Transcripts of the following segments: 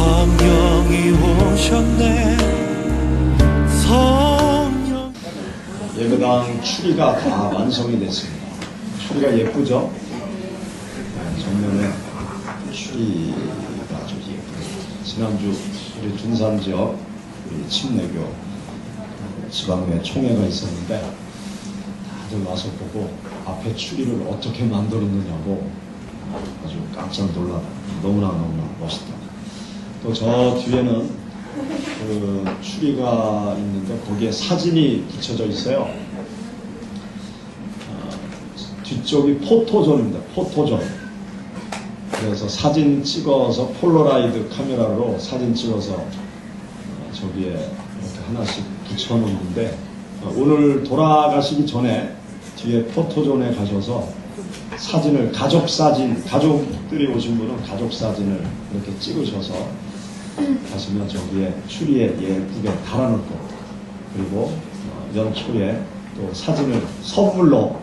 성령이 오셨네. 성령. 예배당 추리가 다 완성이 됐습니다. 추리가 예쁘죠? 정면에 추리가 아주 예쁘죠. 지난주 우리 둔산 지역 우리 침례교 지방회 총회가 있었는데 다들 와서 보고 앞에 추리를 어떻게 만들었느냐고 아주 깜짝 놀라다. 너무나 멋있다. 또 저 뒤에는 그 추리가 있는데 거기에 사진이 붙여져 있어요. 뒤쪽이 포토존입니다. 포토존. 그래서 사진 찍어서 폴라로이드 카메라로 사진 찍어서 저기에 이렇게 하나씩 붙여놓는데 오늘 돌아가시기 전에 뒤에 포토존에 가셔서 사진을 가족들이 오신 분은 가족 사진을 이렇게 찍으셔서 가시면 저기에 추리에 예쁘게 달아놓을 거고, 그리고 연초에 또 사진을 선물로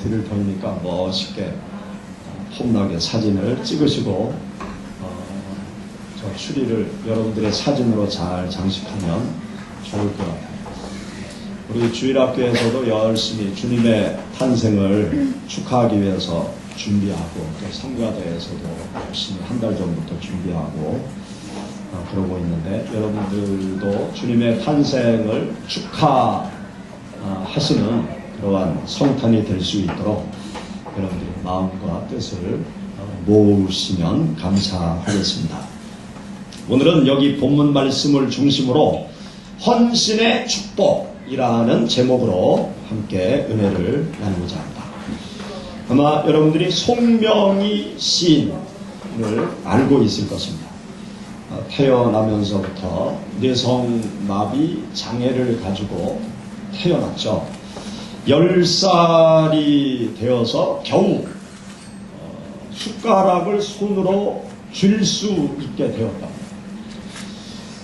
드릴 테니까 멋있게 폼나게 사진을 찍으시고 저 추리를 여러분들의 사진으로 잘 장식하면 좋을 것 같아요. 우리 주일학교에서도 열심히 주님의 탄생을 축하하기 위해서 준비하고, 또 성가대에서도 열심히 한 달 전부터 준비하고 그러고 있는데, 여러분들도 주님의 탄생을 축하하시는 그러한 성탄이 될 수 있도록 여러분들의 마음과 뜻을 모으시면 감사하겠습니다. 오늘은 여기 본문 말씀을 중심으로 헌신의 축복이라는 제목으로 함께 은혜를 나누고자 합니다. 아마 여러분들이 송명희 시인을 알고 있을 것입니다. 태어나면서부터 뇌성마비 장애를 가지고 태어났죠. 10살이 되어서 겨우 숟가락을 손으로 쥘 수 있게 되었다.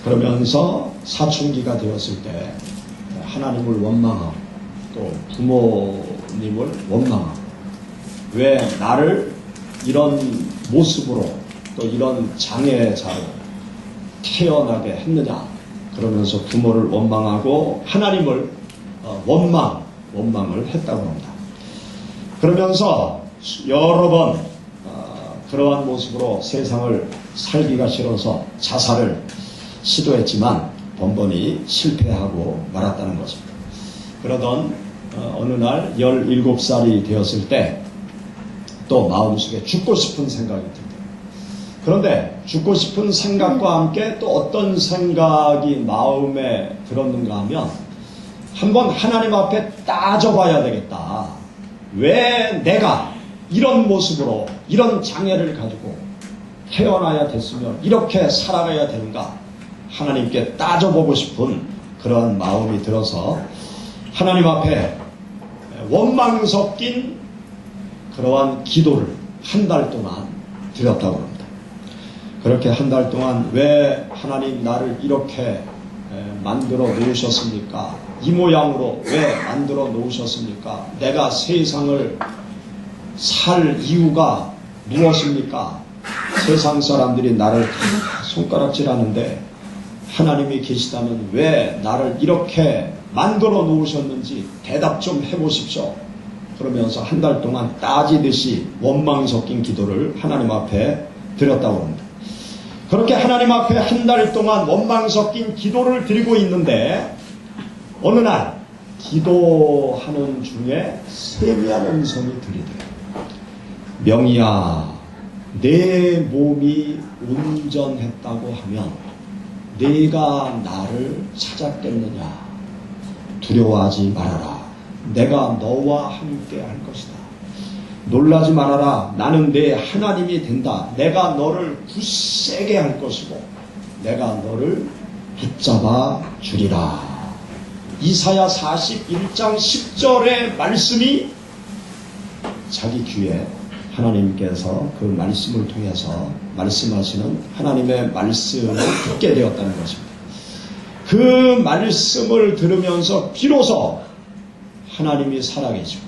그러면서 사춘기가 되었을 때 하나님을 원망하고 또 부모님을 원망하고, 왜 나를 이런 모습으로 또 이런 장애자로 태어나게 했느냐, 그러면서 부모를 원망하고 하나님을 원망을 했다고 합니다. 그러면서 여러 번 그러한 모습으로 세상을 살기가 싫어서 자살을 시도했지만 번번이 실패하고 말았다는 것입니다. 그러던 어느 날 17살이 되었을 때 또 마음속에 죽고 싶은 생각이 듭니다. 그런데 죽고 싶은 생각과 함께 또 어떤 생각이 마음에 들었는가 하면, 한번 하나님 앞에 따져봐야 되겠다. 왜 내가 이런 모습으로 이런 장애를 가지고 태어나야 됐으면 이렇게 살아가야 되는가, 하나님께 따져보고 싶은 그러한 마음이 들어서 하나님 앞에 원망 섞인 그러한 기도를 한 달 동안 드렸다고 합니다. 그렇게 한 달 동안 왜 하나님 나를 이렇게 만들어 놓으셨습니까? 이 모양으로 왜 만들어 놓으셨습니까? 내가 세상을 살 이유가 무엇입니까? 세상 사람들이 나를 다 손가락질하는데 하나님이 계시다면 왜 나를 이렇게 만들어 놓으셨는지 대답 좀 해보십시오. 그러면서 한 달 동안 따지듯이 원망 섞인 기도를 하나님 앞에 드렸다고 합니다. 그렇게 하나님 앞에 한 달 동안 원망 섞인 기도를 드리고 있는데, 어느 날 기도하는 중에 세미한 음성이 들리더래요. 명희야, 내 몸이 온전했다고 하면 네가 나를 찾았겠느냐. 두려워하지 말아라. 내가 너와 함께 할 것이다. 놀라지 말아라. 나는 내 하나님이 된다. 내가 너를 굳세게 할 것이고 내가 너를 붙잡아 주리라. 이사야 41장 10절의 말씀이 자기 귀에 하나님께서 그 말씀을 통해서 말씀하시는 하나님의 말씀을 듣게 되었다는 것입니다. 그 말씀을 들으면서 비로소 하나님이 살아계시고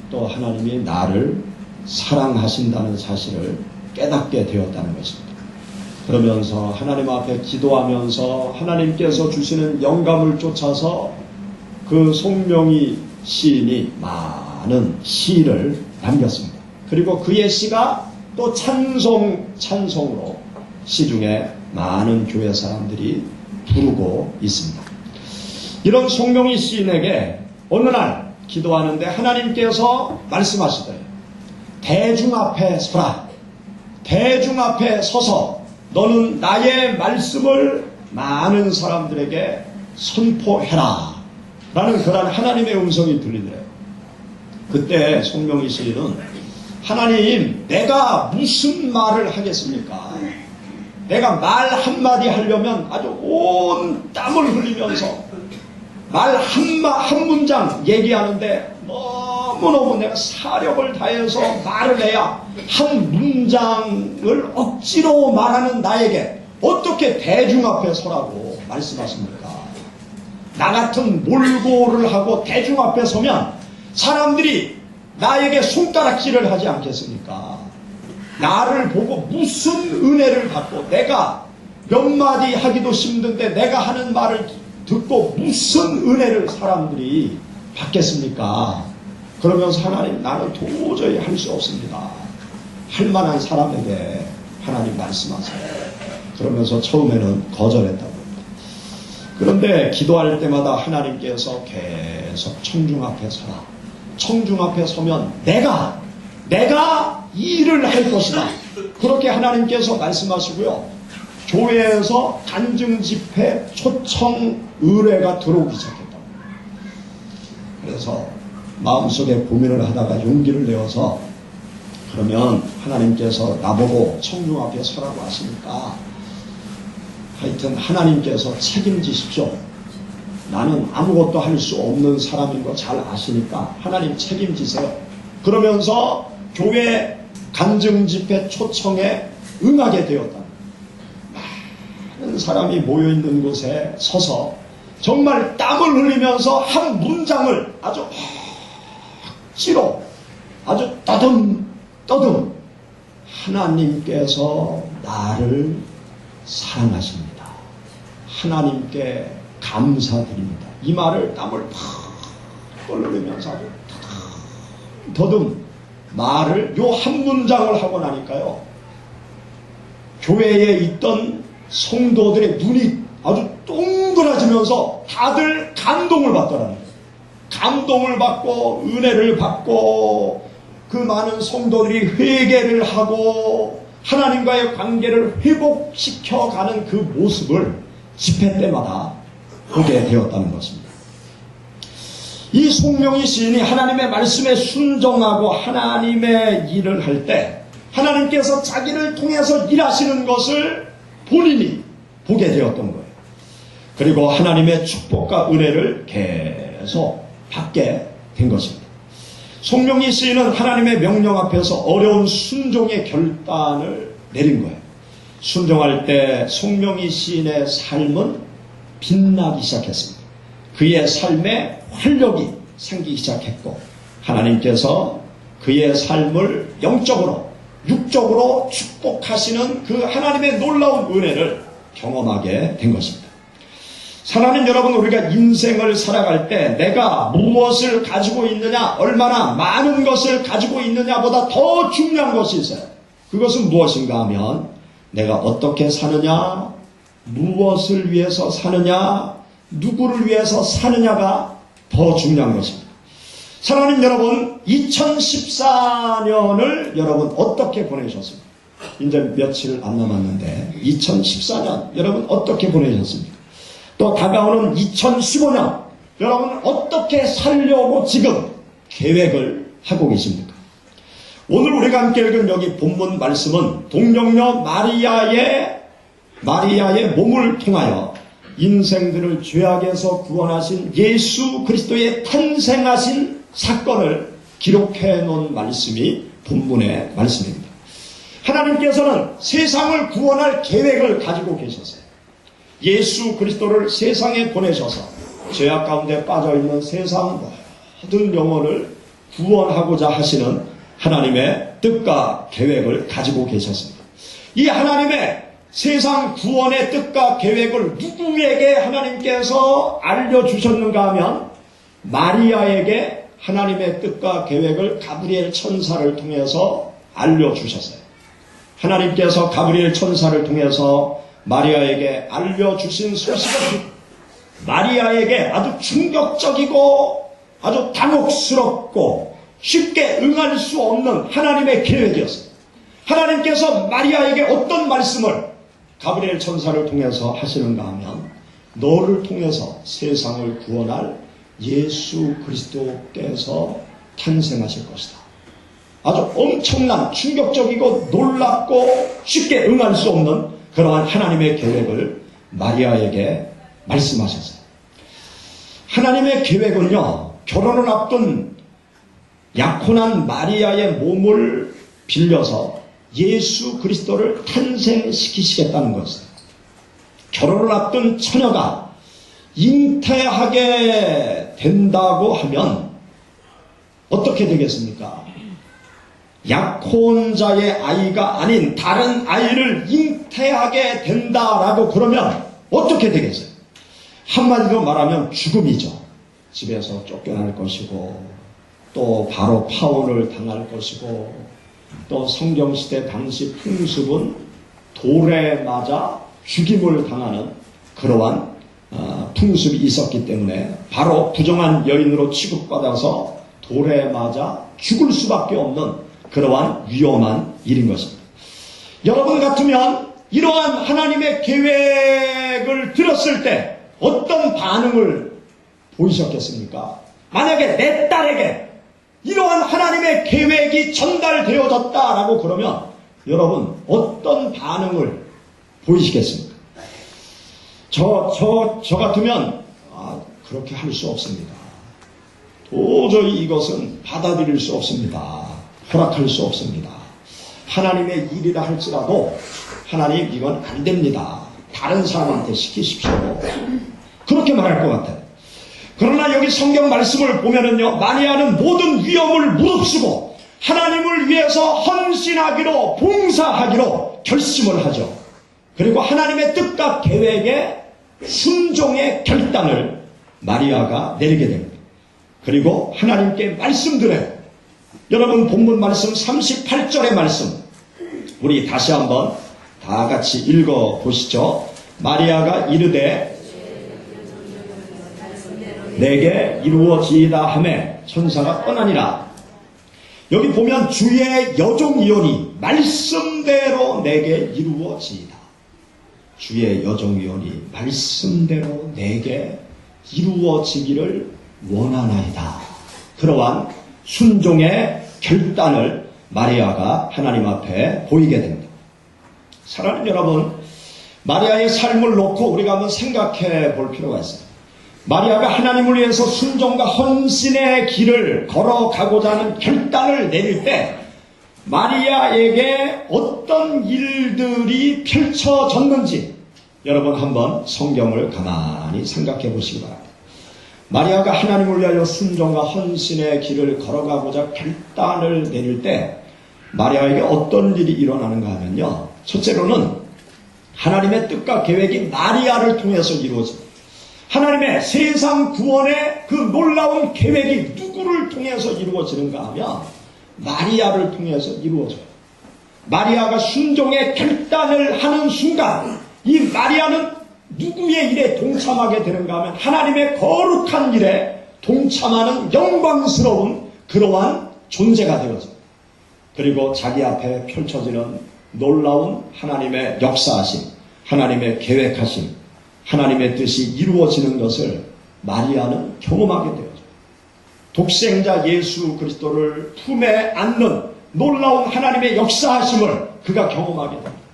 또 하나님이 나를 사랑하신다는 사실을 깨닫게 되었다는 것입니다. 그러면서 하나님 앞에 기도하면서 하나님께서 주시는 영감을 쫓아서 그 송명희 시인이 많은 시를 남겼습니다. 그리고 그의 시가 또 찬송으로 시중에 많은 교회 사람들이 부르고 있습니다. 이런 송명희 시인에게 어느 날 기도하는데 하나님께서 말씀하시더래요. 대중 앞에 서라. 대중 앞에 서서 너는 나의 말씀을 많은 사람들에게 선포해라. 라는 그런 하나님의 음성이 들리더래요. 그때 송명희 시인은 하나님, 내가 무슨 말을 하겠습니까? 내가 말 한마디 하려면 아주 온 땀을 흘리면서 말 한 문장 얘기하는데 너무너무 내가 사력을 다해서 말을 해야 한 문장을 억지로 말하는 나에게 어떻게 대중 앞에 서라고 말씀하십니까? 나 같은 몰골을 하고 대중 앞에 서면 사람들이 나에게 손가락질을 하지 않겠습니까? 나를 보고 무슨 은혜를 받고 내가 몇 마디 하기도 힘든데 내가 하는 말을 듣고 무슨 은혜를 사람들이 받겠습니까? 그러면서 하나님, 나는 도저히 할 수 없습니다. 할 만한 사람에게 하나님 말씀하세요. 그러면서 처음에는 거절했다고 합니다. 그런데 기도할 때마다 하나님께서 계속 청중 앞에 서라. 청중 앞에 서면 내가 일을 할 것이다. 그렇게 하나님께서 말씀하시고요. 교회에서 간증 집회 초청 의뢰가 들어오기 시작했다. 그래서 마음속에 고민을 하다가 용기를 내어서 그러면 하나님께서 나보고 청중 앞에 서라고 하시니까 하여튼 하나님께서 책임지십시오. 나는 아무것도 할 수 없는 사람인 거 잘 아시니까 하나님 책임지세요. 그러면서 교회 간증 집회 초청에 응하게 되었다. 많은 사람이 모여있는 곳에 서서 정말 땀을 흘리면서 한 문장을 아주 억지로 아주 떠듬 하나님께서 나를 사랑하십니다. 하나님께 감사드립니다. 이 말을 땀을 팍 흘리면서 아주 더듬 말을 요 한 문장을 하고 나니까요. 교회에 있던 성도들의 눈이 아주 동그라지면서 다들 감동을 받더라는 거예요. 감동을 받고 은혜를 받고 그 많은 성도들이 회개를 하고 하나님과의 관계를 회복시켜가는 그 모습을 집회 때마다 보게 되었다는 것입니다. 이 송명희 시인이 하나님의 말씀에 순종하고 하나님의 일을 할 때 하나님께서 자기를 통해서 일하시는 것을 본인이 보게 되었던 거예요. 그리고 하나님의 축복과 은혜를 계속 받게 된 것입니다. 송명희 시인은 하나님의 명령 앞에서 어려운 순종의 결단을 내린 거예요. 순종할 때 송명희 시인의 삶은 빛나기 시작했습니다. 그의 삶에 활력이 생기기 시작했고 하나님께서 그의 삶을 영적으로 육적으로 축복하시는 그 하나님의 놀라운 은혜를 경험하게 된 것입니다. 사랑하는 여러분, 우리가 인생을 살아갈 때 내가 무엇을 가지고 있느냐, 얼마나 많은 것을 가지고 있느냐보다 더 중요한 것이 있어요. 그것은 무엇인가 하면 내가 어떻게 사느냐, 무엇을 위해서 사느냐, 누구를 위해서 사느냐가 더 중요한 것입니다. 사랑하는 여러분, 2014년을 여러분 어떻게 보내셨습니까? 이제 며칠 안 남았는데 2014년 여러분 어떻게 보내셨습니까? 또 다가오는 2015년 여러분 어떻게 살려고 지금 계획을 하고 계십니까? 오늘 우리가 함께 읽은 여기 본문 말씀은 동정녀 마리아의 몸을 통하여 인생들을 죄악에서 구원하신 예수 그리스도의 탄생하신 사건을 기록해 놓은 말씀이 본문의 말씀입니다. 하나님께서는 세상을 구원할 계획을 가지고 계셨어요. 예수 그리스도를 세상에 보내셔서 죄악 가운데 빠져있는 세상 모든 영혼을 구원하고자 하시는 하나님의 뜻과 계획을 가지고 계셨습니다. 이 하나님의 세상 구원의 뜻과 계획을 누구에게 하나님께서 알려주셨는가 하면 마리아에게 하나님의 뜻과 계획을 가브리엘 천사를 통해서 알려주셨어요. 하나님께서 가브리엘 천사를 통해서 마리아에게 알려주신 소식은 마리아에게 아주 충격적이고 아주 당혹스럽고 쉽게 응할 수 없는 하나님의 계획이었어요. 하나님께서 마리아에게 어떤 말씀을 가브리엘 천사를 통해서 하시는가 하면 너를 통해서 세상을 구원할 예수 그리스도께서 탄생하실 것이다. 아주 엄청난 충격적이고 놀랍고 쉽게 응할 수 없는 그러한 하나님의 계획을 마리아에게 말씀하셨어요. 하나님의 계획은요, 결혼을 앞둔 약혼한 마리아의 몸을 빌려서 예수 그리스도를 탄생시키시겠다는 것이에요. 결혼을 앞둔 처녀가 잉태하게 된다고 하면 어떻게 되겠습니까? 약혼자의 아이가 아닌 다른 아이를 잉태하게 된다라고 그러면 어떻게 되겠어요? 한마디로 말하면 죽음이죠. 집에서 쫓겨날 것이고 또 바로 파혼을 당할 것이고 또 성경시대 당시 풍습은 돌에 맞아 죽임을 당하는 그러한 풍습이 있었기 때문에 바로 부정한 여인으로 취급받아서 돌에 맞아 죽을 수밖에 없는 그러한 위험한 일인 것입니다. 여러분 같으면 이러한 하나님의 계획을 들었을 때 어떤 반응을 보이셨겠습니까? 만약에 내 딸에게 이러한 하나님의 계획이 전달되어졌다라고 그러면 여러분 어떤 반응을 보이시겠습니까? 저 같으면 그렇게 할 수 없습니다. 도저히 이것은 받아들일 수 없습니다. 허락할 수 없습니다. 하나님의 일이라 할지라도 하나님 이건 안 됩니다. 다른 사람한테 시키십시오. 그렇게 말할 것 같아요. 그러나 여기 성경 말씀을 보면은요, 마리아는 모든 위험을 무릅쓰고 하나님을 위해서 헌신하기로 봉사하기로 결심을 하죠. 그리고 하나님의 뜻과 계획에 순종의 결단을 마리아가 내리게 됩니다. 그리고 하나님께 말씀드려요. 여러분 본문 말씀 38절의 말씀 우리 다시 한번 다 같이 읽어보시죠. 마리아가 이르되 내게 이루어지이다 하매 천사가 떠나니라. 여기 보면 주의 여종이오니 말씀대로 내게 이루어지이다. 주의 여종이오니 말씀대로 내게 이루어지기를 원하나이다. 그러한 순종의 결단을 마리아가 하나님 앞에 보이게 됩니다. 사랑하는 여러분, 마리아의 삶을 놓고 우리가 한번 생각해 볼 필요가 있어요. 마리아가 하나님을 위해서 순종과 헌신의 길을 걸어가고자 하는 결단을 내릴 때 마리아에게 어떤 일들이 펼쳐졌는지 여러분 한번 성경을 가만히 생각해 보시기 바랍니다. 마리아가 하나님을 위하여 순종과 헌신의 길을 걸어가고자 결단을 내릴 때 마리아에게 어떤 일이 일어나는가 하면요, 첫째로는 하나님의 뜻과 계획이 마리아를 통해서 이루어집니다. 하나님의 세상 구원의 그 놀라운 계획이 누구를 통해서 이루어지는가 하면 마리아를 통해서 이루어져요. 마리아가 순종의 결단을 하는 순간 이 마리아는 누구의 일에 동참하게 되는가 하면 하나님의 거룩한 일에 동참하는 영광스러운 그러한 존재가 되어져요. 그리고 자기 앞에 펼쳐지는 놀라운 하나님의 역사하심, 하나님의 계획하심, 하나님의 뜻이 이루어지는 것을 마리아는 경험하게 되어져요. 독생자 예수 그리스도를 품에 안는 놀라운 하나님의 역사하심을 그가 경험하게 됩니다.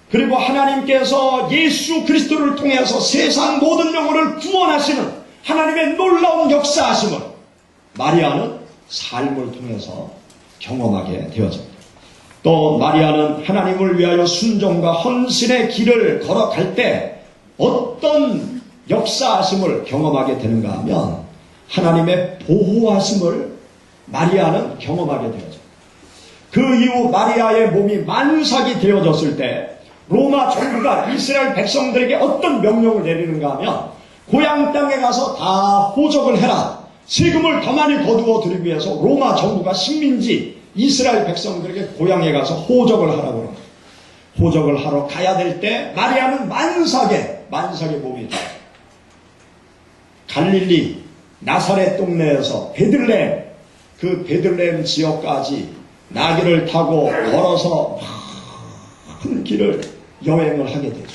그리고 하나님께서 예수 그리스도를 통해서 세상 모든 영혼을 구원하시는 하나님의 놀라운 역사하심을 마리아는 삶을 통해서 경험하게 되어집니다. 또 마리아는 하나님을 위하여 순종과 헌신의 길을 걸어갈 때 어떤 역사하심을 경험하게 되는가 하면 하나님의 보호하심을 마리아는 경험하게 되어집니다. 그 이후 마리아의 몸이 만삭이 되어졌을 때 로마 정부가 이스라엘 백성들에게 어떤 명령을 내리는가 하면 고향 땅에 가서 다 호적을 해라. 세금을 더 많이 거두어 들이기 위해서 로마 정부가 식민지 이스라엘 백성들에게 고향에 가서 호적을 하라고 합니다. 호적을 하러 가야 될 때 마리아는 만삭의 몸이 돼요. 갈릴리 나사렛 동네에서 베들레헴 지역까지 나귀를 타고 걸어서 큰 길을 여행을 하게 되죠.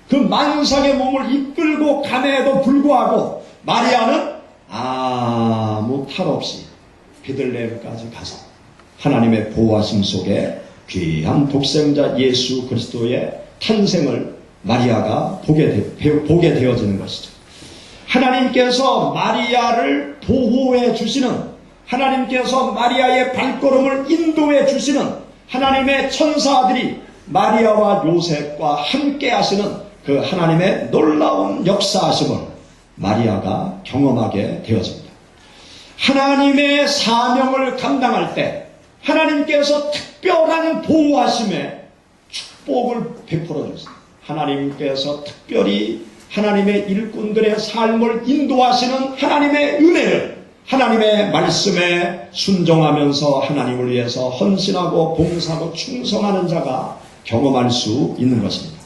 그 만삭의 몸을 이끌고 감에도 불구하고 마리아는 아무 탈 없이 베들레헴까지 가서 하나님의 보호하심 속에 귀한 독생자 예수 그리스도의 탄생을 마리아가 보게 되어지는 것이죠. 하나님께서 마리아를 보호해 주시는, 하나님께서 마리아의 발걸음을 인도해 주시는 하나님의 천사들이 마리아와 요셉과 함께 하시는 그 하나님의 놀라운 역사하심을 마리아가 경험하게 되어집니다. 하나님의 사명을 감당할 때 하나님께서 특별한 보호하심에 축복을 베풀어 주십니다. 하나님께서 특별히 하나님의 일꾼들의 삶을 인도하시는 하나님의 은혜를 하나님의 말씀에 순종하면서 하나님을 위해서 헌신하고 봉사하고 충성하는 자가 경험할 수 있는 것입니다.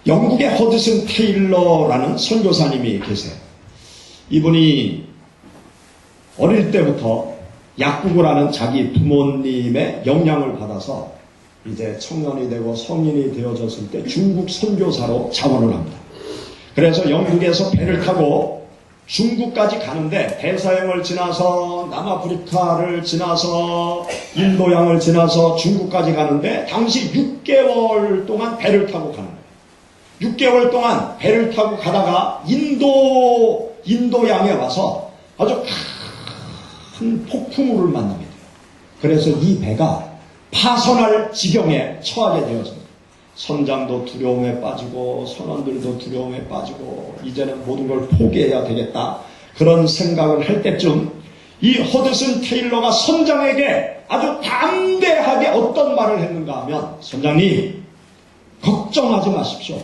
영국의 허드슨 테일러라는 선교사님이 계세요. 이분이 어릴 때부터 약국을 하는 자기 부모님의 영향을 받아서 이제 청년이 되고 성인이 되어졌을 때 중국 선교사로 자원을 합니다. 그래서 영국에서 배를 타고 중국까지 가는데 대서양을 지나서 남아프리카를 지나서 인도양을 지나서 중국까지 가는데 당시 6개월 동안 배를 타고 가는 거예요. 6개월 동안 배를 타고 가다가 인도양에 와서 아주 큰 폭풍우를 만나게 돼요. 그래서 이 배가 파선할 지경에 처하게 되었습니다. 선장도 두려움에 빠지고 선원들도 두려움에 빠지고 이제는 모든 걸 포기해야 되겠다, 그런 생각을 할 때쯤 이 허드슨 테일러가 선장에게 아주 담대하게 어떤 말을 했는가 하면, 선장님 걱정하지 마십시오.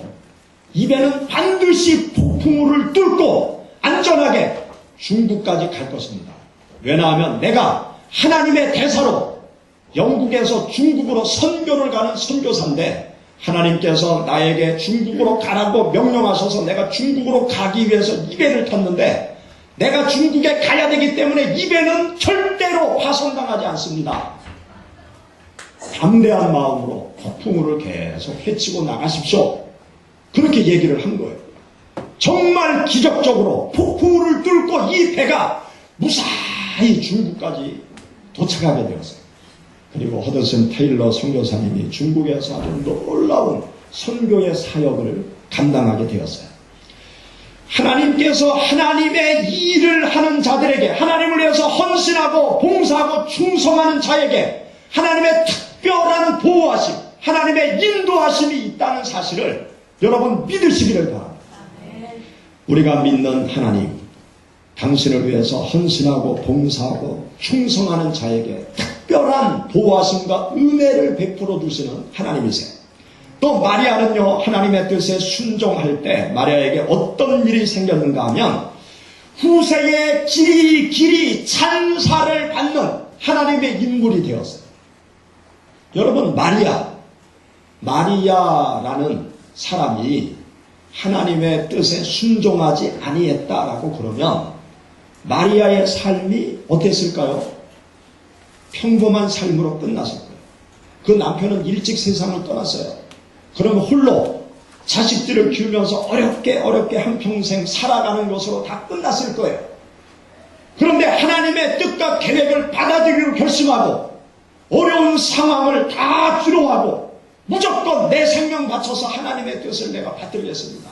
이 배는 반드시 폭풍우를 뚫고 안전하게 중국까지 갈 것입니다. 왜냐하면 내가 하나님의 대사로 영국에서 중국으로 선교를 가는 선교사인데 하나님께서 나에게 중국으로 가라고 명령하셔서 내가 중국으로 가기 위해서 이 배를 탔는데 내가 중국에 가야 되기 때문에 이 배는 절대로 파손당하지 않습니다. 담대한 마음으로 폭풍우를 계속 헤치고 나가십시오. 그렇게 얘기를 한 거예요. 정말 기적적으로 폭풍우를 뚫고 이 배가 무사히 중국까지 도착하게 되었어요. 그리고 허드슨 테일러 선교사님이 중국에서 아주 놀라운 선교의 사역을 감당하게 되었어요. 하나님께서 하나님의 일을 하는 자들에게, 하나님을 위해서 헌신하고 봉사하고 충성하는 자에게 하나님의 특별한 보호하심, 하나님의 인도하심이 있다는 사실을 여러분 믿으시기를 바랍니다. 우리가 믿는 하나님, 당신을 위해서 헌신하고 봉사하고 충성하는 자에게 특별한 보호하심과 은혜를 베풀어 주시는 하나님이세요. 또 마리아는요, 하나님의 뜻에 순종할 때 마리아에게 어떤 일이 생겼는가 하면 후세에 길이 찬사를 받는 하나님의 인물이 되었어요. 여러분, 마리아라는 사람이 하나님의 뜻에 순종하지 아니했다라고 그러면 마리아의 삶이 어땠을까요? 평범한 삶으로 끝났을 거예요. 그 남편은 일찍 세상을 떠났어요. 그러면 홀로 자식들을 키우면서 어렵게 한평생 살아가는 것으로 다 끝났을 거예요. 그런데 하나님의 뜻과 계획을 받아들이기로 결심하고 어려운 상황을 다 뒤로하고 무조건 내 생명 바쳐서 하나님의 뜻을 내가 받들겠습니다.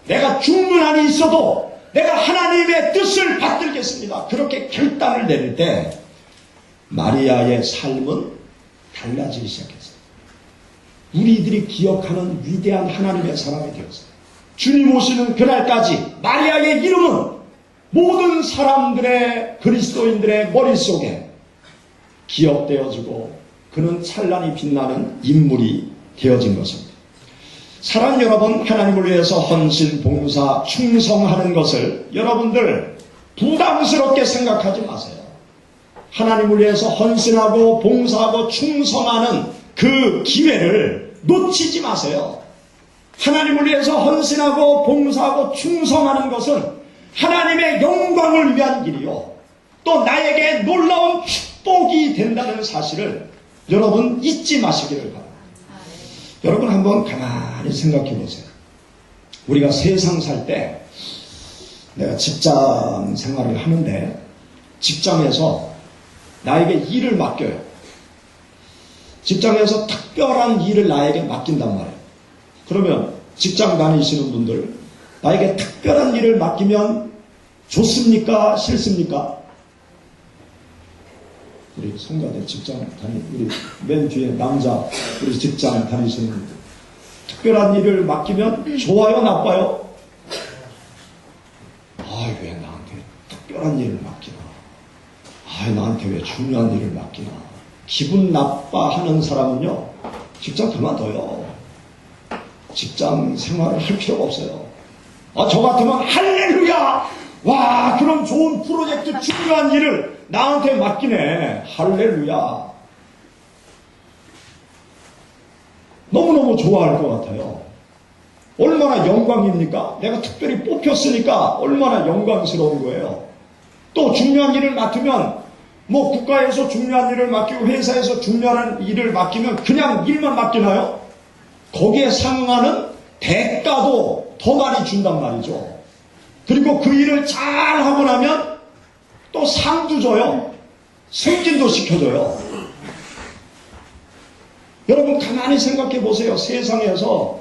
내가 죽는 한이 있어도 내가 하나님의 뜻을 받들겠습니다. 그렇게 결단을 내릴 때 마리아의 삶은 달라지기 시작했어요. 우리들이 기억하는 위대한 하나님의 사람이 되었어요. 주님 오시는 그날까지 마리아의 이름은 모든 사람들의, 그리스도인들의 머릿속에 기억되어지고 그는 찬란히 빛나는 인물이 되어진 것입니다. 사랑 여러분, 하나님을 위해서 헌신, 봉사, 충성하는 것을 여러분들 부담스럽게 생각하지 마세요. 하나님을 위해서 헌신하고 봉사하고 충성하는 그 기회를 놓치지 마세요. 하나님을 위해서 헌신하고 봉사하고 충성하는 것은 하나님의 영광을 위한 길이요, 또 나에게 놀라운 축복이 된다는 사실을 여러분 잊지 마시기를 바랍니다. 여러분 한번 가만히 생각해 보세요. 우리가 세상 살 때 내가 직장 생활을 하는데 직장에서 나에게 일을 맡겨요. 직장에서 특별한 일을 나에게 맡긴단 말이에요. 그러면 직장 다니시는 분들, 나에게 특별한 일을 맡기면 좋습니까? 싫습니까? 우리 성가대 직장 우리 맨 뒤에 남자, 우리 직장 다니시는 분들, 특별한 일을 맡기면 좋아요, 나빠요? 왜 나한테 특별한 일을 맡기나? 나한테 왜 중요한 일을 맡기나? 기분 나빠하는 사람은요, 직장 그만둬요. 직장 생활을 할 필요가 없어요. 저 같으면 할렐루야! 와, 그럼 좋은 프로젝트, 중요한 일을 나한테 맡기네. 할렐루야. 너무너무 좋아할 것 같아요. 얼마나 영광입니까? 내가 특별히 뽑혔으니까 얼마나 영광스러운 거예요. 또 중요한 일을 맡으면, 국가에서 중요한 일을 맡기고 회사에서 중요한 일을 맡기면 그냥 일만 맡기나요? 거기에 상응하는 대가도 더 많이 준단 말이죠. 그리고 그 일을 잘 하고 나면 또 상도 줘요. 승진도 시켜줘요. 여러분 가만히 생각해 보세요. 세상에서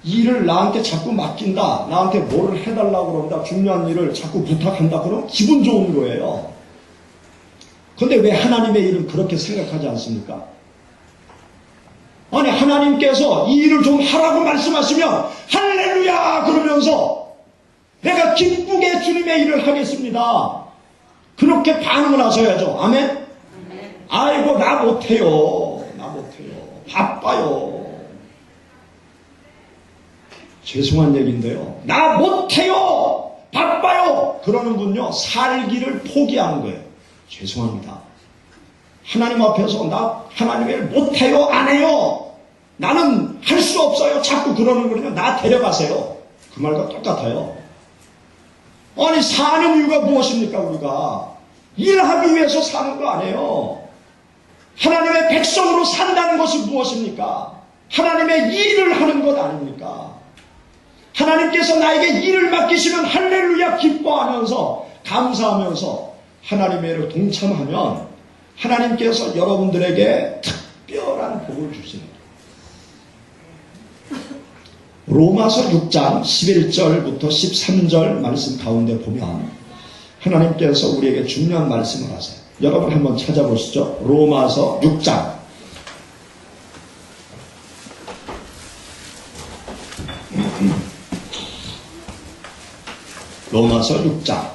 일을 나한테 자꾸 맡긴다, 나한테 뭐를 해달라고 그런다, 중요한 일을 자꾸 부탁한다, 그러면 기분 좋은 거예요. 근데 왜 하나님의 일은 그렇게 생각하지 않습니까? 아니, 하나님께서 이 일을 좀 하라고 말씀하시면 할렐루야 그러면서 내가 기쁘게 주님의 일을 하겠습니다, 그렇게 반응을 하셔야죠. 아멘? 아이고, 나 못해요. 바빠요. 죄송한 얘기인데요, 나 못해요, 바빠요, 그러는 분요, 살기를 포기하는 거예요. 죄송합니다. 하나님 앞에서 나 하나님의 일 못해요, 안 해요, 나는 할 수 없어요, 자꾸 그러는 거는요, 나 데려가세요. 그 말과 똑같아요. 아니, 사는 이유가 무엇입니까? 우리가 일하기 위해서 사는 거 아니에요. 하나님의 백성으로 산다는 것이 무엇입니까? 하나님의 일을 하는 것 아닙니까? 하나님께서 나에게 일을 맡기시면 할렐루야 기뻐하면서 감사하면서 하나님의 일을 동참하면 하나님께서 여러분들에게 특별한 복을 주십니다. 로마서 6장 11절부터 13절 말씀 가운데 보면 하나님께서 우리에게 중요한 말씀을 하세요. 여러분 한번 찾아보시죠. 로마서 6장 로마서 6장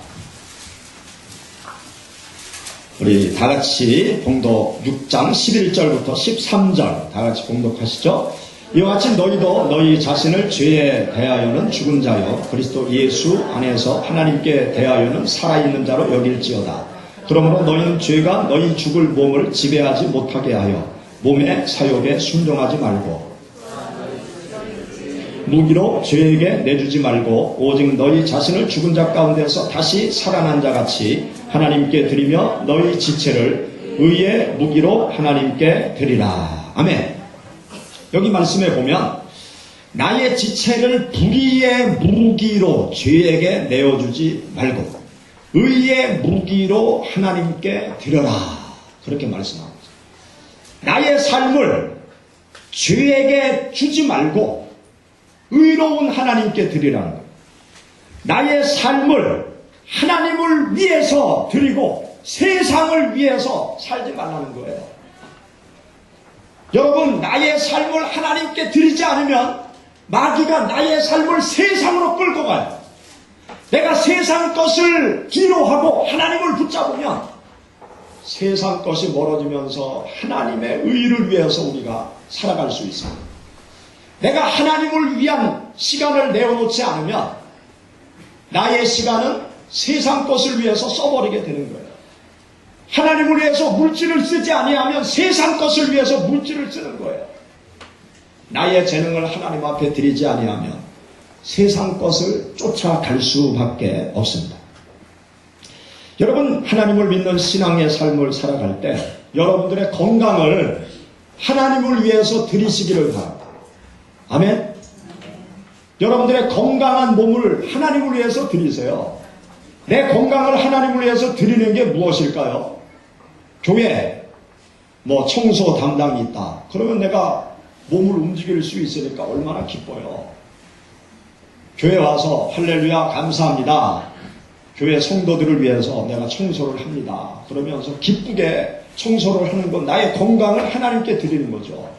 우리 다같이 봉독, 6장 11절부터 13절 다같이 봉독하시죠. 이와 같이 너희도 너희 자신을 죄에 대하여는 죽은 자요 그리스도 예수 안에서 하나님께 대하여는 살아있는 자로 여길지어다. 그러므로 너희는 죄가 너희 죽을 몸을 지배하지 못하게 하여 몸의 사욕에 순종하지 말고 무기로 죄에게 내주지 말고 오직 너희 자신을 죽은 자 가운데서 다시 살아난 자 같이 하나님께 드리며 너희 지체를 의의 무기로 하나님께 드리라. 아멘. 여기 말씀에 보면 나의 지체를 불의의 무기로 죄에게 내어주지 말고 의의 무기로 하나님께 드려라, 그렇게 말씀합니다. 나의 삶을 죄에게 주지 말고 의로운 하나님께 드리라는 거예요. 나의 삶을 하나님을 위해서 드리고 세상을 위해서 살지 말라는 거예요. 여러분, 나의 삶을 하나님께 드리지 않으면 마귀가 나의 삶을 세상으로 끌고 가요. 내가 세상 것을 기로하고 하나님을 붙잡으면 세상 것이 멀어지면서 하나님의 의를 위해서 우리가 살아갈 수 있습니다. 내가 하나님을 위한 시간을 내어놓지 않으면 나의 시간은 세상 것을 위해서 써버리게 되는 거예요. 하나님을 위해서 물질을 쓰지 아니하면 세상 것을 위해서 물질을 쓰는 거예요. 나의 재능을 하나님 앞에 드리지 아니하면 세상 것을 쫓아갈 수밖에 없습니다. 여러분, 하나님을 믿는 신앙의 삶을 살아갈 때 여러분들의 건강을 하나님을 위해서 드리시기를 바랍니다. 아멘? 여러분들의 건강한 몸을 하나님을 위해서 드리세요. 내 건강을 하나님을 위해서 드리는 게 무엇일까요? 교회, 청소 담당이 있다. 그러면 내가 몸을 움직일 수 있으니까 얼마나 기뻐요. 교회 와서 할렐루야 감사합니다. 교회 성도들을 위해서 내가 청소를 합니다. 그러면서 기쁘게 청소를 하는 건 나의 건강을 하나님께 드리는 거죠.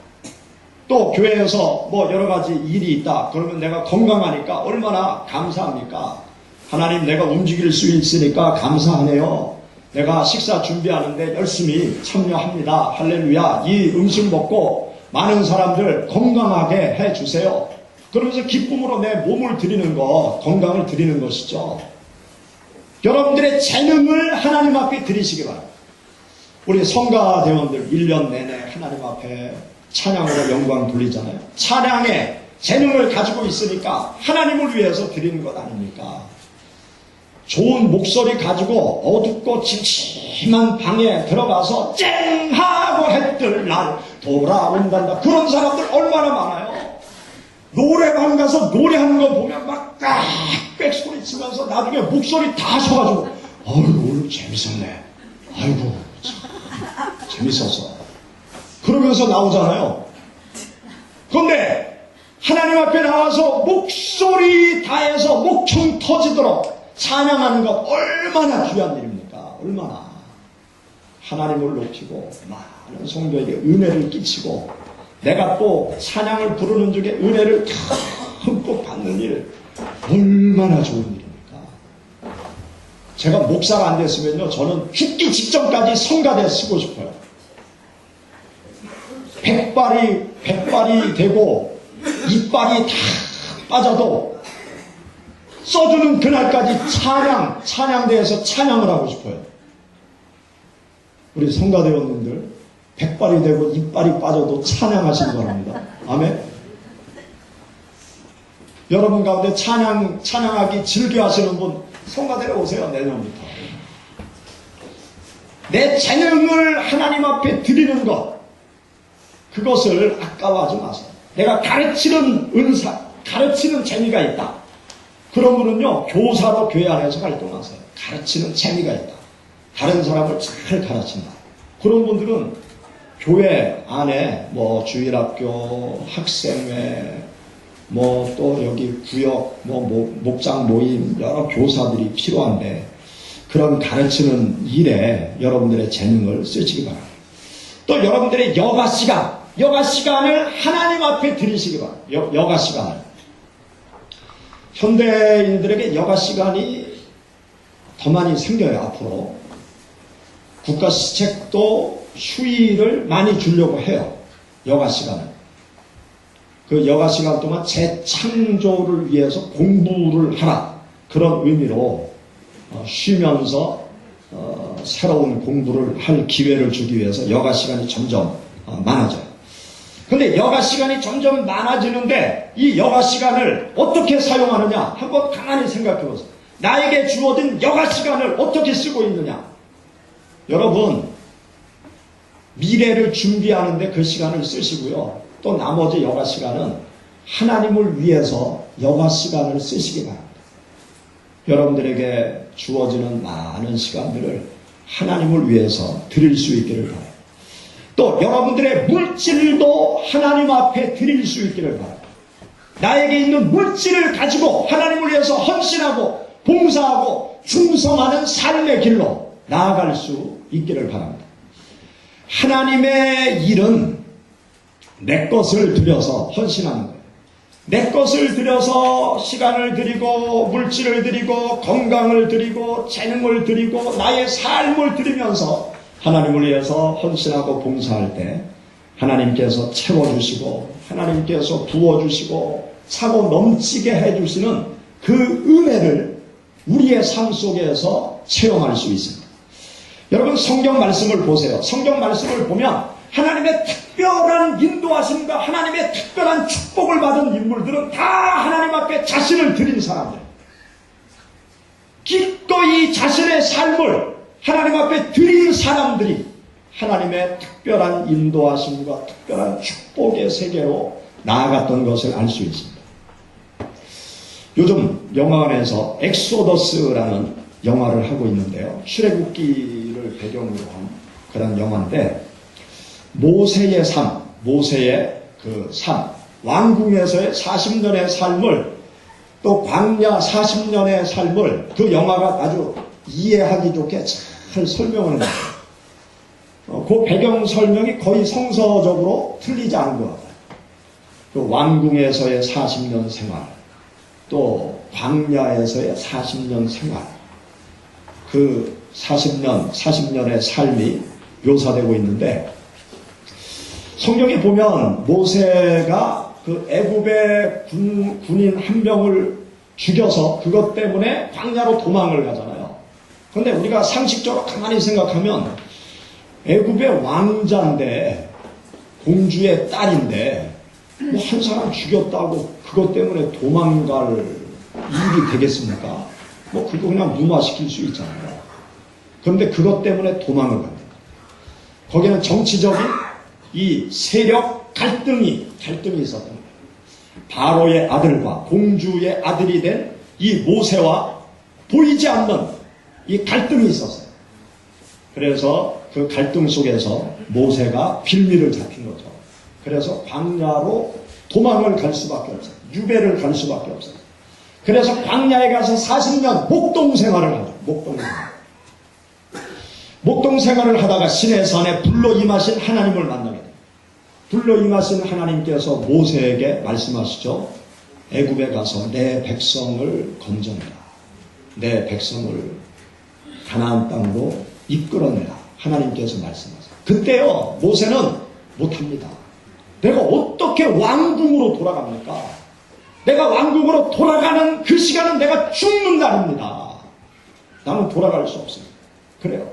또 교회에서 여러 가지 일이 있다. 그러면 내가 건강하니까 얼마나 감사합니까? 하나님, 내가 움직일 수 있으니까 감사하네요. 내가 식사 준비하는데 열심히 참여합니다. 할렐루야. 이 음식 먹고 많은 사람들 건강하게 해주세요. 그러면서 기쁨으로 내 몸을 드리는 것, 건강을 드리는 것이죠. 여러분들의 재능을 하나님 앞에 드리시기 바랍니다. 우리 성가대원들 1년 내내 하나님 앞에 찬양으로 영광 돌리잖아요. 찬양에 재능을 가지고 있으니까 하나님을 위해서 드리는 것 아닙니까? 좋은 목소리 가지고 어둡고 침침한 방에 들어가서 쨍하고 해뜰 날 돌아온단다. 그런 사람들 얼마나 많아요. 노래방 가서 노래하는 거 보면 막 빽빽 소리 치면서 나중에 목소리 다 쉬어가지고 아이고 오늘 재밌었네. 아이고 참 재밌었어. 그러면서 나오잖아요. 그런데 하나님 앞에 나와서 목소리 다해서 목청 터지도록 찬양하는 것 얼마나 귀한 일입니까? 얼마나 하나님을 높이고 많은 성도에게 은혜를 끼치고 내가 또 찬양을 부르는 중에 은혜를 흠뻑 받는 일 얼마나 좋은 일입니까? 제가 목사가 안 됐으면요 저는 죽기 직전까지 성가대 쓰고 싶어요. 백발이 되고 이빨이 다 빠져도 써주는 그날까지 찬양대에서 찬양을 하고 싶어요. 우리 성가대원님들 백발이 되고 이빨이 빠져도 찬양하시기 바랍니다. 아멘. 여러분 가운데 찬양하기 즐겨 하시는 분 성가대로 오세요. 내년부터. 내 재능을 하나님 앞에 드리는 것, 그것을 아까워하지 마세요. 내가 가르치는 은사, 가르치는 재미가 있다. 그런 분은요 교사로 교회 안에서 활동하세요. 가르치는 재미가 있다. 다른 사람을 잘 가르친다. 그런 분들은 교회 안에 주일학교, 학생회, 또 여기 구역, 목장 모임 여러 교사들이 필요한데 그런 가르치는 일에 여러분들의 재능을 쓰시기 바랍니다. 또 여러분들의 여가 시간을 하나님 앞에 드리시기 바랍니다. 여가 시간을. 현대인들에게 여가 시간이 더 많이 생겨요. 앞으로 국가 시책도 휴일을 많이 주려고 해요. 여가 시간을. 그 여가 시간 동안 재창조를 위해서 공부를 하라. 그런 의미로 쉬면서 새로운 공부를 할 기회를 주기 위해서 여가 시간이 점점 많아져요. 근데 여가 시간이 점점 많아지는데 이 여가 시간을 어떻게 사용하느냐 한번 가만히 생각해 보세요. 나에게 주어진 여가 시간을 어떻게 쓰고 있느냐. 여러분 미래를 준비하는데 그 시간을 쓰시고요. 또 나머지 여가 시간은 하나님을 위해서 여가 시간을 쓰시기 바랍니다. 여러분들에게 주어지는 많은 시간들을 하나님을 위해서 드릴 수 있기를 바랍니다. 또 여러분들의 물질도 하나님 앞에 드릴 수 있기를 바랍니다. 나에게 있는 물질을 가지고 하나님을 위해서 헌신하고 봉사하고 충성하는 삶의 길로 나아갈 수 있기를 바랍니다. 하나님의 일은 내 것을 들여서 헌신하는 거예요. 내 것을 들여서 시간을 드리고 물질을 드리고 건강을 드리고 재능을 드리고 나의 삶을 드리면서 하나님을 위해서 헌신하고 봉사할 때 하나님께서 채워주시고 하나님께서 부어주시고 차고 넘치게 해주시는 그 은혜를 우리의 삶 속에서 체험할 수 있습니다. 여러분 성경 말씀을 보세요. 성경 말씀을 보면 하나님의 특별한 인도하심과 하나님의 특별한 축복을 받은 인물들은 다 하나님 앞에 자신을 드린 사람들, 기꺼이 자신의 삶을 하나님 앞에 드린 사람들이 하나님의 특별한 인도하심과 특별한 축복의 세계로 나아갔던 것을 알 수 있습니다. 요즘 영화관에서 엑소더스라는 영화를 하고 있는데요. 출애굽기를 배경으로 한 그런 영화인데 모세의 삶, 모세의 그 삶, 왕궁에서의 40년의 삶을 또 광야 40년의 삶을 그 영화가 아주 이해하기 좋게 잘 설명을 합니다. 그 배경 설명이 거의 성서적으로 틀리지 않은 것 같아요. 그 왕궁에서의 40년 생활, 또 광야에서의 40년 생활, 그 40년의 삶이 묘사되고 있는데 성경에 보면 모세가 그 애굽의 군인 한 명을 죽여서 그것 때문에 광야로 도망을 가잖아요. 그런데 우리가 상식적으로 가만히 생각하면 애굽의 왕자인데 공주의 딸인데 뭐 한 사람 죽였다고 그것 때문에 도망갈 일이 되겠습니까? 뭐 그거 그냥 무마시킬 수 있잖아요. 그런데 그것 때문에 도망을 갑니다. 거기는 정치적인 이 세력 갈등이 있었던 거예요. 바로의 아들과 공주의 아들이 된 이 모세와 보이지 않는 이 갈등이 있었어요. 그래서 그 갈등 속에서 모세가 빌미를 잡힌 거죠. 그래서 광야로 도망을 갈 수밖에 없어요. 유배를 갈 수밖에 없어요. 그래서 광야에 가서 40년 목동 생활을 하죠. 목동 생활을 하다가 시내 산에 불로 임하신 하나님을 만나게 돼요. 불로 임하신 하나님께서 모세에게 말씀하시죠. 애굽에 가서 내 백성을 건져내라. 내 백성을 가나안 땅으로 이끌어내라. 하나님께서 말씀하세요. 그때요 모세는 못합니다. 내가 어떻게 왕궁으로 돌아갑니까? 내가 왕궁으로 돌아가는 그 시간은 내가 죽는 날입니다. 나는 돌아갈 수 없습니다. 그래요.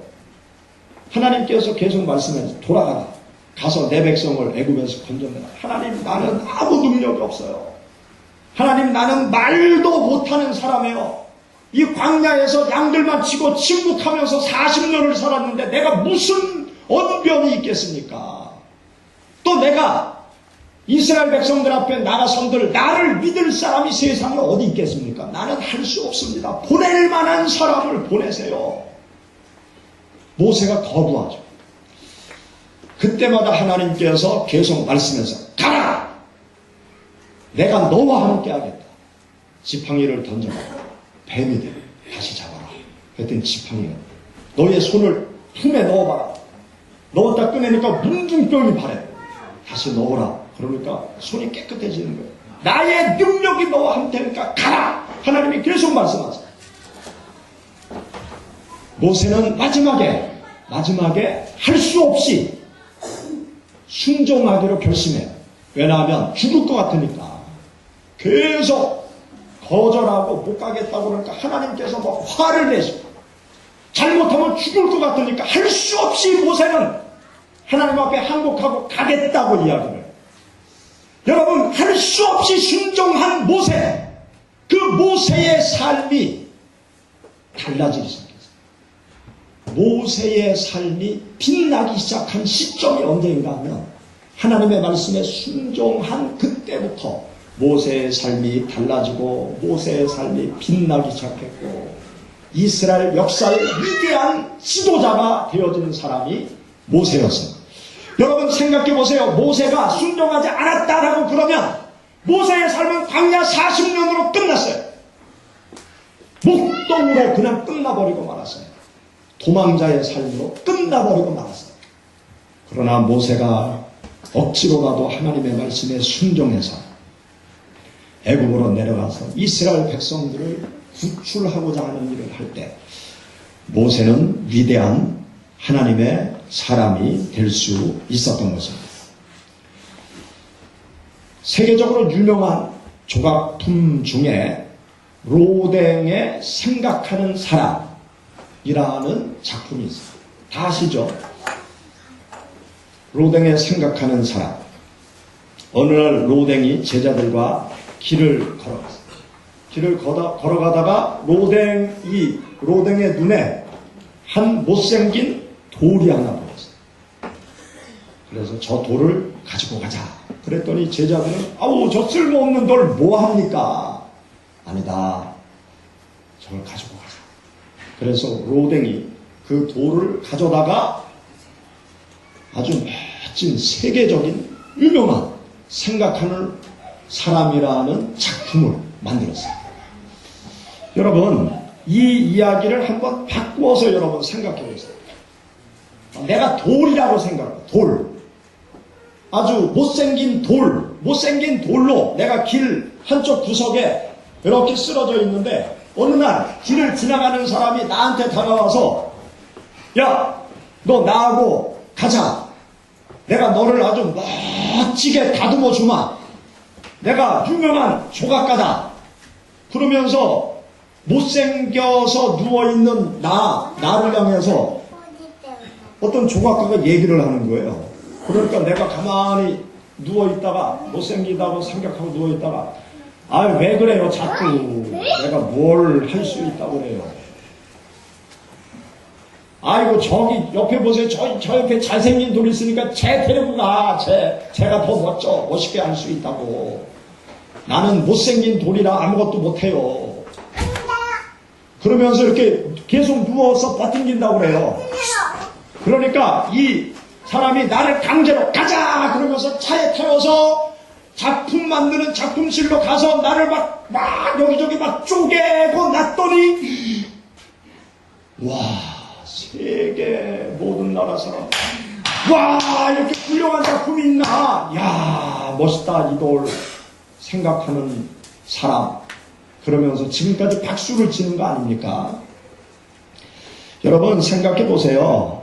하나님께서 계속 말씀하세요. 돌아가라. 가서 내 백성을 애굽에서 건져내라. 하나님 나는 아무 능력이 없어요. 하나님 나는 말도 못하는 사람이에요. 이 광야에서 양들만 치고 침묵하면서 40년을 살았는데 내가 무슨 언변이 있겠습니까? 또 내가 이스라엘 백성들 앞에 나가선들 나를 믿을 사람이 세상에 어디 있겠습니까? 나는 할 수 없습니다. 보낼 만한 사람을 보내세요. 모세가 거부하죠. 그때마다 하나님께서 계속 말씀해서 가라! 내가 너와 함께 하겠다. 지팡이를 던져라. 뱀이 돼. 다시 잡아라. 그랬더니 지팡이가 너의 손을 품에 넣어봐라. 넣었다 꺼내니까 문둥병이 바래. 다시 넣어라. 그러니까 손이 깨끗해지는 거예요. 나의 능력이 너와 함께니까 가라. 하나님이 계속 말씀하세요. 모세는 마지막에 할 수 없이 순종하기로 결심해요. 왜냐하면 죽을 것 같으니까. 계속 거절하고 못 가겠다고 그러니까 하나님께서 뭐 화를 내시고 잘못하면 죽을 것 같으니까 할 수 없이 모세는 하나님 앞에 항복하고 가겠다고 이야기를 해요. 여러분 할 수 없이 순종한 모세, 그 모세의 삶이 달라지기 시작했어요. 모세의 삶이 빛나기 시작한 시점이 언제인가 하면 하나님의 말씀에 순종한 그때부터 모세의 삶이 달라지고 모세의 삶이 빛나기 시작했고 이스라엘 역사의 위대한 지도자가 되어진 사람이 모세였습니다. 여러분 생각해 보세요. 모세가 순종하지 않았다라고 그러면 모세의 삶은 광야 40년으로 끝났어요. 목동으로 그냥 끝나버리고 말았어요. 도망자의 삶으로 끝나버리고 말았어요. 그러나 모세가 억지로라도 하나님의 말씀에 순종해서 애굽으로 내려가서 이스라엘 백성들을 구출하고자 하는 일을 할 때 모세는 위대한 하나님의 사람이 될 수 있었던 것입니다. 세계적으로 유명한 조각품 중에 로댕의 생각하는 사람이라는 작품이 있어요. 다 아시죠? 로댕의 생각하는 사람. 어느 날 로댕이 제자들과 길을 걸어갔어요. 길을 걸어가다가 로댕의 눈에 한 못생긴 돌이 하나 보였어요. 그래서 저 돌을 가지고 가자. 그랬더니 제자들은 아우 저 쓸모없는 돌 뭐합니까? 아니다. 저걸 가지고 가자. 그래서 로댕이 그 돌을 가져다가 아주 멋진 세계적인 유명한 생각하는 사람이라는 작품을 만들었어요. 여러분 이 이야기를 한번 바꾸어서 여러분 생각해 보세요. 내가 돌이라고 생각해요. 돌. 아주 못생긴 돌로 내가 길 한쪽 구석에 이렇게 쓰러져 있는데 어느 날 길을 지나가는 사람이 나한테 다가와서 야, 너 나하고 가자. 내가 너를 아주 멋지게 다듬어 주마. 내가 유명한 조각가다. 그러면서 못생겨서 누워있는 나를 향해서 어떤 조각가가 얘기를 하는 거예요. 그러니까 내가 가만히 누워있다가 못생기다고 생각하고 누워있다가 아 왜 그래요 자꾸 내가 뭘 할 수 있다고 그래요. 아이고 저기 옆에 보세요. 저 옆에 잘생긴 돌이 있으니까 쟤 데리고 가. 쟤가 더 멋있게 할 수 있다고. 나는 못생긴 돌이라 아무것도 못해요. 그러면서 이렇게 계속 누워서 버팅긴다고 그래요. 그러니까 이 사람이 나를 강제로 가자 그러면서 차에 태워서 작품 만드는 작품실로 가서 나를 막 여기저기 막 쪼개고 놨더니 와 세계 모든 나라 사람 와 이렇게 훌륭한 작품이 있나. 야 멋있다 이 돌 생각하는 사람. 그러면서 지금까지 박수를 치는 거 아닙니까? 여러분 생각해 보세요.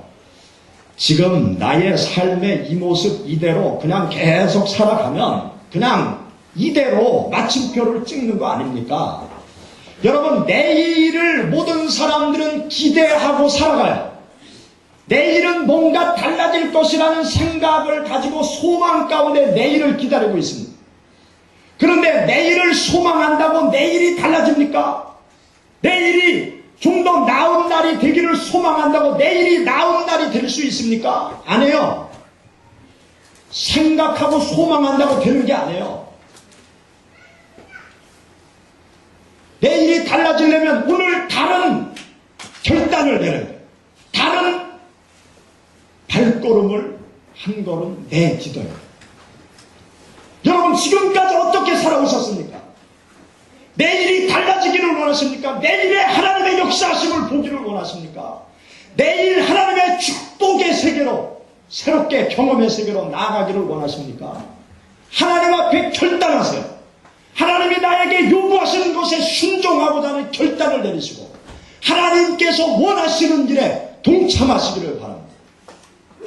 지금 나의 삶의 이 모습 이대로 그냥 계속 살아가면 그냥 이대로 마침표를 찍는 거 아닙니까? 여러분 내일을 모든 사람들은 기대하고 살아가요. 내일은 뭔가 달라질 것이라는 생각을 가지고 소망 가운데 내일을 기다리고 있습니다. 그런데 내일을 소망한다고 내일이 달라집니까? 내일이 좀 더 나은 날이 되기를 소망한다고 내일이 나은 날이 될 수 있습니까? 안 해요. 생각하고 소망한다고 되는 게 아니에요. 내일이 달라지려면 오늘 다른 결단을 내려야 돼요. 다른 발걸음을 한 걸음 내딛어야 돼요. 여러분 지금까지 어떻게 살아오셨습니까? 내일이 달라지기를 원하십니까? 내일의 하나님의 역사하심을 보기를 원하십니까? 내일 하나님의 축복의 세계로 새롭게 경험의 세계로 나아가기를 원하십니까? 하나님 앞에 결단하세요. 하나님이 나에게 요구하시는 것에 순종하고자 하는 결단을 내리시고 하나님께서 원하시는 일에 동참하시기를 바랍니다.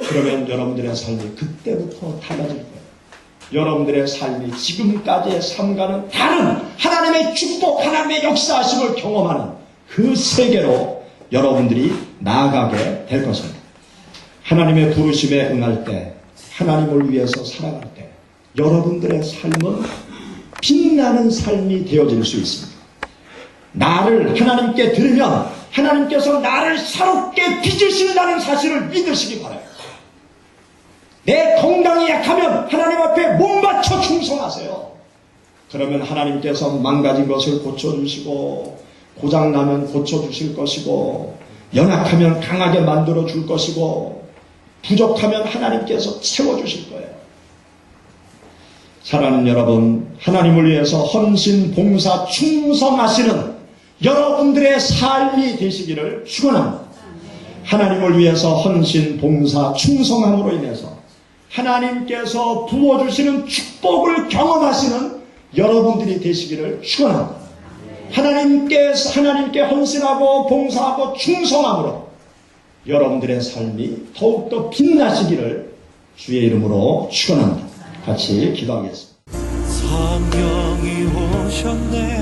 그러면 여러분들의 삶이 그때부터 달라질 거예요. 여러분들의 삶이 지금까지의 삶과는 다른 하나님의 축복, 하나님의 역사하심을 경험하는 그 세계로 여러분들이 나아가게 될 것입니다. 하나님의 부르심에 응할 때, 하나님을 위해서 살아갈 때 여러분들의 삶은 빛나는 삶이 되어질 수 있습니다. 나를 하나님께 드리면 하나님께서 나를 새롭게 빚으신다는 사실을 믿으시기 바라요. 내 건강이 약하면 하나님 앞에 몸바쳐 충성하세요. 그러면 하나님께서 망가진 것을 고쳐주시고 고장나면 고쳐주실 것이고 연약하면 강하게 만들어줄 것이고 부족하면 하나님께서 채워주실 거예요. 사랑하는 여러분, 하나님을 위해서 헌신, 봉사, 충성하시는 여러분들의 삶이 되시기를 축원합니다. 하나님을 위해서 헌신, 봉사, 충성함으로 인해서 하나님께서 부어주시는 축복을 경험하시는 여러분들이 되시기를 축원합니다. 하나님께 헌신하고 봉사하고 충성함으로 여러분들의 삶이 더욱더 빛나시기를 주의 이름으로 축원합니다. 같이 기도하겠습니다. 성령이 오셨네.